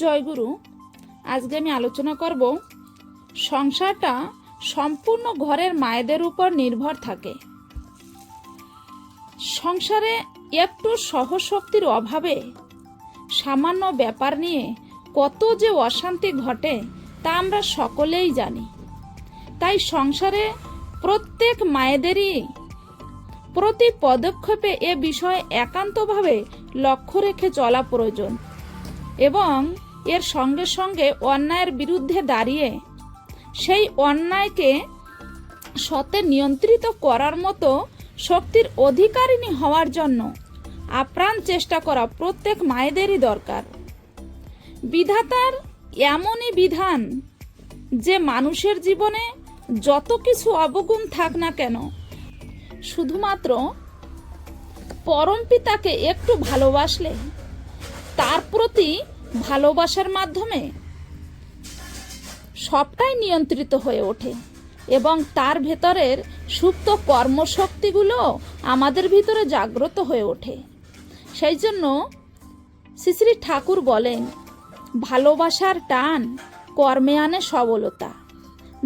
জয়গুরু। আজকে আমি আলোচনা করব সংসারটা সম্পূর্ণ ঘরের মায়েদের উপর নির্ভর থাকে। সংসারে একটু সহশক্তির অভাবে সামান্য ব্যাপার নিয়ে কত যে অশান্তি ঘটে তা আমরা সকলেই জানি। তাই সংসারে প্রত্যেক মায়েদেরই প্রতি পদক্ষেপে এ বিষয়ে একান্তভাবে লক্ষ্য রেখে চলা প্রয়োজন এবং এর সঙ্গে সঙ্গে অন্যায়ের বিরুদ্ধে দাঁড়িয়ে সেই অন্যায়কে সতে নিয়ন্ত্রিত করার মতো শক্তির অধিকারিণী হওয়ার জন্য আপ্রাণ চেষ্টা করা প্রত্যেক মায়েদেরই দরকার। বিধাতার এমনই বিধান যে মানুষের জীবনে যত কিছু অবগুণ থাক না কেন, শুধুমাত্র পরম পিতাকে একটু ভালোবাসলে তার প্রতি ভালোবাসার মাধ্যমে সবটাই নিয়ন্ত্রিত হয়ে ওঠে এবং তার ভেতরের সুপ্ত কর্মশক্তিগুলো আমাদের ভিতরে জাগ্রত হয়ে ওঠে। সেই জন্য শ্রী শ্রী ঠাকুর বলেন, ভালোবাসার টান কর্মে আনে সবলতা,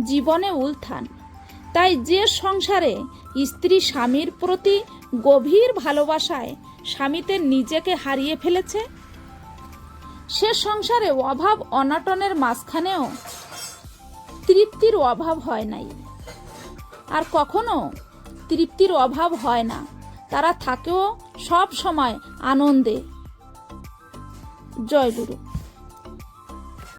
জীবনে উত্থান। তাই যে সংসারে স্ত্রী স্বামীর প্রতি গভীর ভালোবাসায় স্বামীতে নিজেকে হারিয়ে ফেলেছে, সে সংসারে অভাব অনাটনের মাঝখানেও তৃপ্তির অভাব হয় নাই, আর কখনো তৃপ্তির অভাব হয় না। তারা থাকেও সব সময় আনন্দে। জয় গুরু।